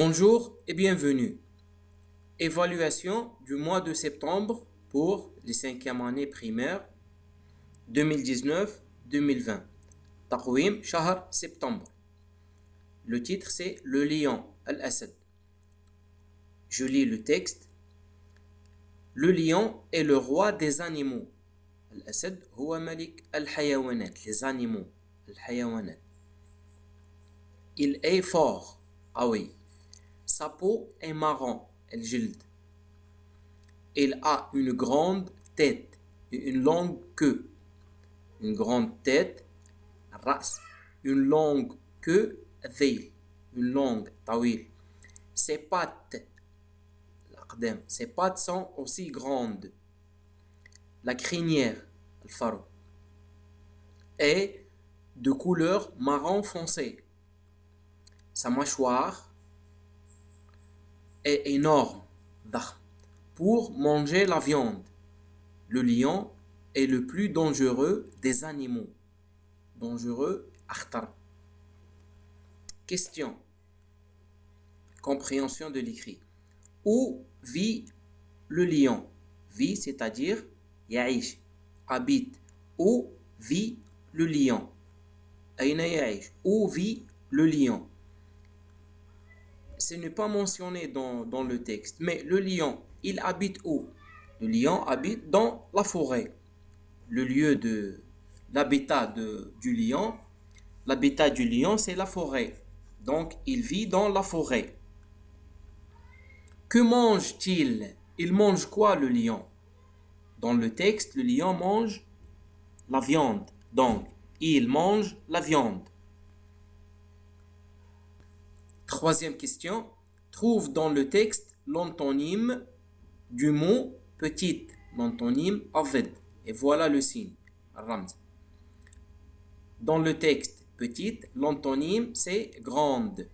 Bonjour et bienvenue. Évaluation du mois de septembre pour les 5e années primaires 2019-2020. تقويم شهر septembre. Le titre c'est Le lion, Al-Asad. Je lis le texte. Le lion est le roi des animaux. Al-Asad هو ملك الحيوانات, les animaux, الحيوانات. Il est fort. Ah oui. Sa peau est marron, الجلد. Il a une grande tête et une longue queue. Une grande tête, الرأس. Une longue queue, الذيل. Une longue, طويل. Ses pattes, الأقدام. Ses pattes sont aussi grandes. La crinière, الفرو. Est de couleur marron foncé. Sa mâchoire est énorme, ضخم, pour manger la viande. Le lion est le plus dangereux des animaux. Dangereux, أخطر. Question. Compréhension de l'écrit. Où vit le lion? Vit, c'est-à-dire يعيش. Habite. Où vit le lion? أين يعيش? Où vit le lion? Ce n'est pas mentionné dans le texte, mais le lion, il habite où? Le lion habite dans la forêt. Le lieu de l'habitat du lion, l'habitat du lion, c'est la forêt. Donc, il vit dans la forêt. Que mange-t-il? Il mange quoi, le lion? Dans le texte, le lion mange la viande. Donc, il mange la viande. Troisième question. Trouve dans le texte l'antonyme du mot petite. L'antonyme aved. Et voilà le signe. Ramz. Dans le texte petite, l'antonyme c'est grande.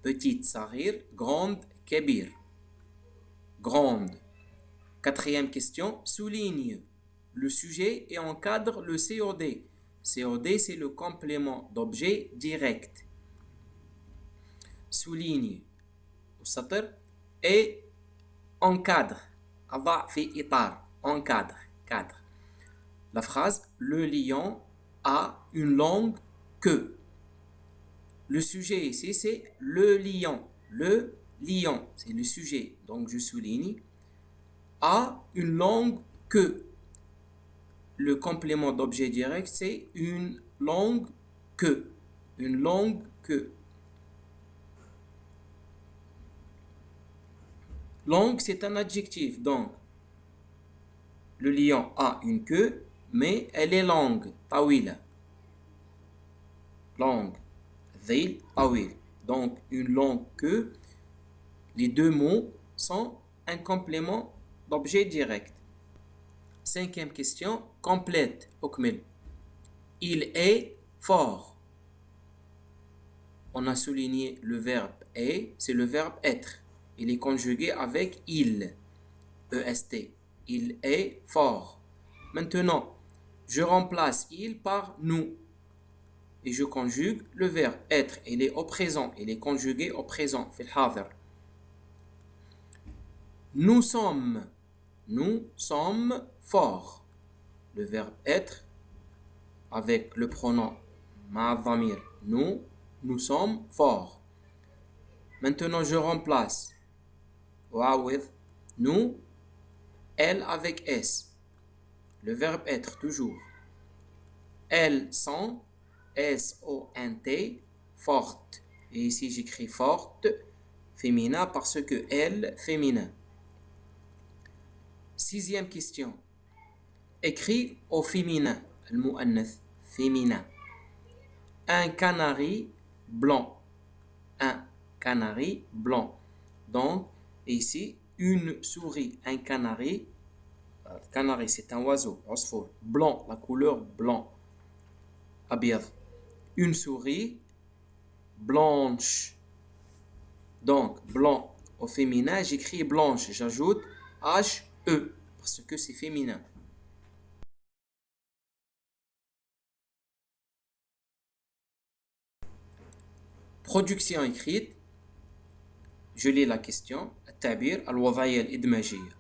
Petite, sarir. Grande, kebir. Grande. Quatrième question. Souligne le sujet et encadre le COD. COD, c'est le complément d'objet direct. Souligne السطر et encadre. أضع في إطار. Encadre. Cadre. La phrase le lion a une longue queue. Le sujet ici c'est le lion. Le lion, c'est le sujet. Donc je souligne. A une longue queue. Le complément d'objet direct c'est une longue queue. Une longue queue. Longue, c'est un adjectif, donc le lion a une queue, mais elle est longue, طويلة. Longue, ذيل طويل. Donc une longue queue, les deux mots sont un complément d'objet direct. Cinquième question, complète, أكمل. Il est fort. On a souligné le verbe est, c'est le verbe être. Il est conjugué avec il, EST. Il est fort. Maintenant, je remplace il par nous. Et je conjugue le verbe être. Il est au présent. Il est conjugué au présent. في الحاضر. Nous sommes. Nous sommes forts. Le verbe être avec le pronom مع الضمير. Nous sommes forts. Maintenant, je remplace وأعوض nous, elle avec S. Le verbe être toujours. Elles sont, S-O-N-T, fortes. Et ici j'écris forte, féminin parce que elle, féminin. Sixième question. Écrit au féminin, le mu'annath, féminin. Un canari blanc. Un canari blanc. Donc, ici, une souris, un canari. Le canari, c'est un oiseau, عصفور. Blanc, la couleur blanc. أبيض. Une souris blanche. Donc, blanc au féminin, j'écris blanche. J'ajoute H-E parce que c'est féminin. Production écrite. je lis la question. التعبير الوضعية الإدماجية.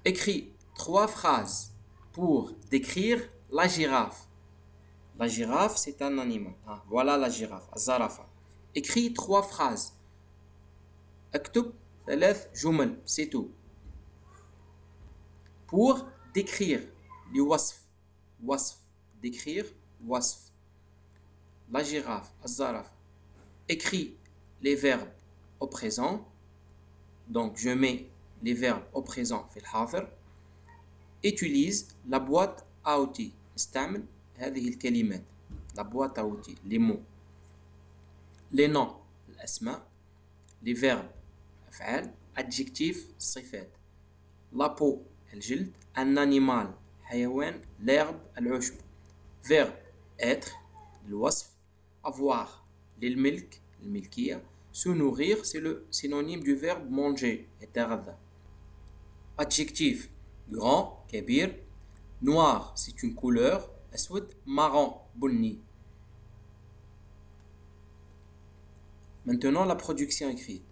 Écris 3 phrases pour décrire la girafe. La girafe, c'est un animal. Ah, voilà la girafe, الزرافة. Écris 3 phrases. اكتب 3 جمل, c'est tout. Pour décrire لوصف. وصف. Décrire وصف. La girafe, الزرافة. Écris les verbes au présent. Donc je mets les verbes au présent في الحاضر. Utilise la boîte à outils. استعمل هذه الكلمات. La boîte à outils, les mots. Les noms, الأسماء. Les verbes, أفعال. Adjectifs, صفات. La peau, الجلد. Un animal, حيوان. L'herbe, العشب. Verbe, être, الوصف. Avoir, للملك, الملكية. Se nourrir, c'est le synonyme du verbe manger, يتغذى. Adjectif, grand, كبير. Noir, c'est une couleur. أسود, marron, بني. Maintenant, la production écrite.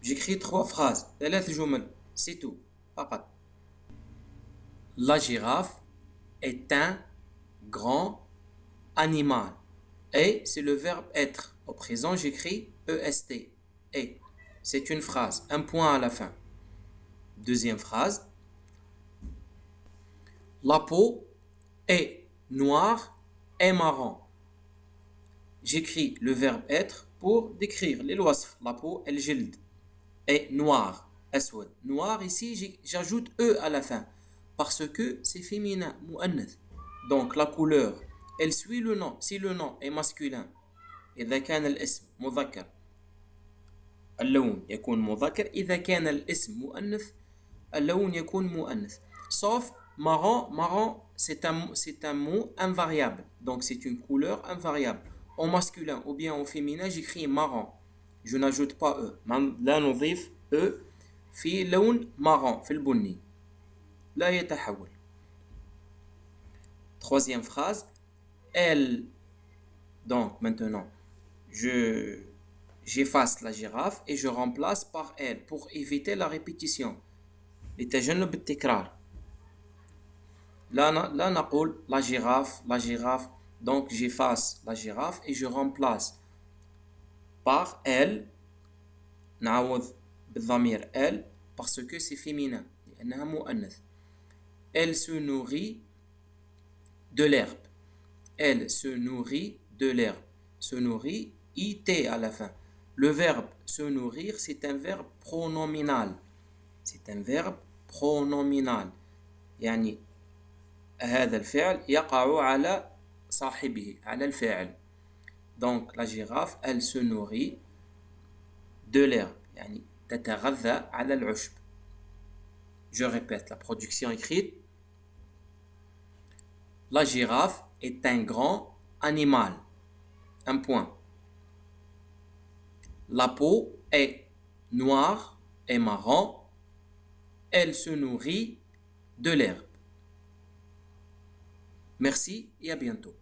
J'écris 3 phrases. 3 جمل. C'est tout. فقط. La girafe est un grand animal. Et c'est le verbe être. Au présent, j'écris EST. Et. C'est une phrase. Un point à la fin. Deuxième phrase. La peau est noire et marron. J'écris le verbe être pour décrire les الوصف. La peau, الجلد. Et noir, أسود. Noir, ici, j'ajoute E à la fin. Parce que c'est féminin, مؤنث. Donc la couleur, elle suit le nom. Si le nom est masculin, إذا كان الاسم مذكر اللون يكون مذكر. إذا كان الاسم مؤنث اللون يكون مؤنث. Sauf marron. Marron, c'est un mot invariable. Donc c'est une couleur invariable. Au masculin ou bien au féminin, j'écris marron. Je n'ajoute pas E. لا نضيف E في لون marron, في البني. لا يتحول. Troisième phrase. Elle. Donc maintenant, j'efface la girafe et je remplace par elle pour éviter la répétition. لتجنب التكرار. لا نقول la girafe. Donc j'efface la girafe et je remplace par elle. نعوض بالضمير elle parce que c'est féminin. لأنها مؤنث. Elle se nourrit de l'herbe. Elle se nourrit de l'herbe. Se nourrit, IT à la fin. Le verbe se nourrir, c'est un verbe pronominal. C'est un verbe pronominal. يعني هذا الفعل يقع على صاحبه, على الفاعل. Donc la girafe, elle se nourrit de l'herbe. يعني تتغذى على العشب. Je répète la production écrite. La girafe est un grand animal. Un point. La peau est noire et marron. Elle se nourrit de l'herbe. Merci et à bientôt.